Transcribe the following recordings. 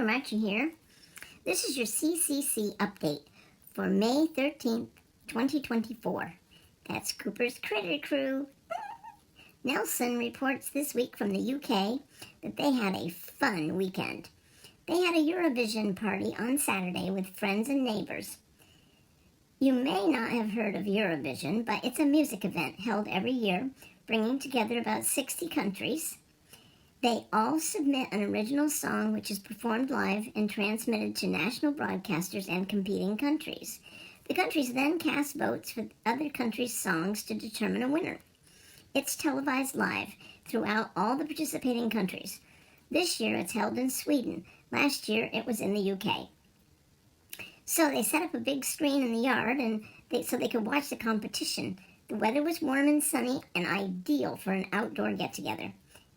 Cooper Marcher here. This is your CCC Update for May 13th, 2024. That's Cooper's Critter Crew. Nelson reports this week from the UK that they had a fun weekend. They had a Eurovision party on Saturday with friends and neighbors. You may not have heard of Eurovision, but it's a music event held every year, bringing together about 60 countries. They all submit an original song which is performed live and transmitted to national broadcasters and competing countries. The countries then cast votes for other countries' songs to determine a winner. It's televised live throughout all the participating countries. This year it's held in Sweden. Last year it was in the UK. So they set up a big screen in the yard so they could watch the competition. The weather was warm and sunny and ideal for an outdoor get-together.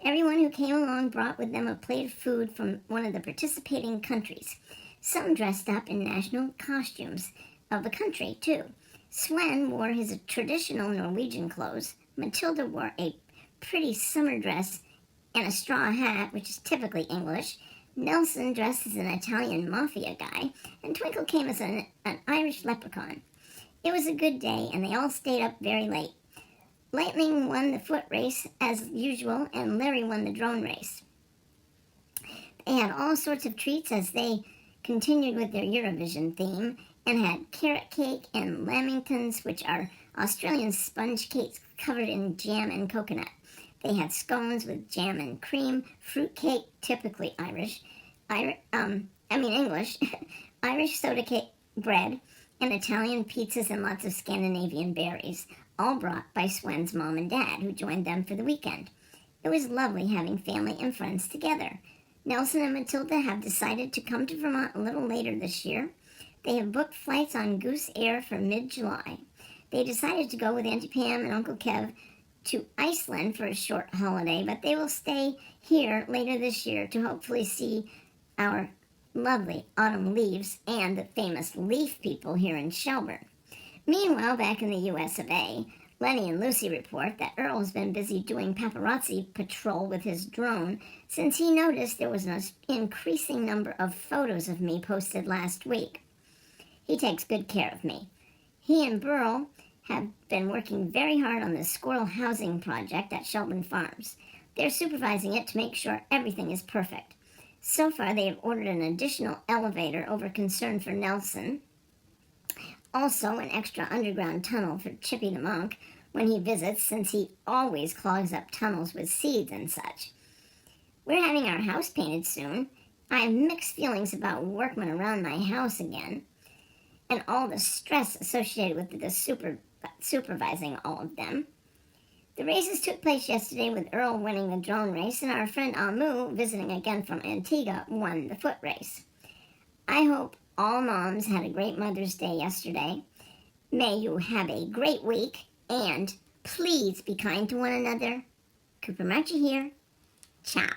Everyone who came along brought with them a plate of food from one of the participating countries. Some dressed up in national costumes of the country, too. Sven wore his traditional Norwegian clothes. Matilda wore a pretty summer dress and a straw hat, which is typically English. Nelson dressed as an Italian mafia guy, and Twinkle came as an Irish leprechaun. It was a good day, and they all stayed up very late. Lightning won the foot race as usual, and Larry won the drone race. They had all sorts of treats as they continued with their Eurovision theme and had carrot cake and lamingtons, which are Australian sponge cakes covered in jam and coconut. They had scones with jam and cream, fruit cake, typically English, Irish soda cake bread, and Italian pizzas and lots of Scandinavian berries, all brought by Sven's mom and dad, who joined them for the weekend. It was lovely having family and friends together. Nelson and Matilda have decided to come to Vermont a little later this year. They have booked flights on Goose Air for mid-July. They decided to go with Auntie Pam and Uncle Kev to Iceland for a short holiday, but they will stay here later this year to hopefully see our lovely autumn leaves and the famous leaf people here in Shelburne. Meanwhile, back in the US of A, Lenny and Lucy report that Earl has been busy doing paparazzi patrol with his drone since he noticed there was an increasing number of photos of me posted last week. He takes good care of me. He and Burl have been working very hard on the squirrel housing project at Shelburne Farms. They're supervising it to make sure everything is perfect. So far, they have ordered an additional elevator over concern for Nelson. Also, an extra underground tunnel for Chippy the monk when he visits, since he always clogs up tunnels with seeds and such. We're having our house painted soon. I have mixed feelings about workmen around my house again, and all the stress associated with supervising all of them. The races took place yesterday with Earl winning the drone race, and our friend Amu, visiting again from Antigua, won the foot race. I hope all moms had a great Mother's Day yesterday. May you have a great week, and please be kind to one another. Cooper Marcher here. Ciao.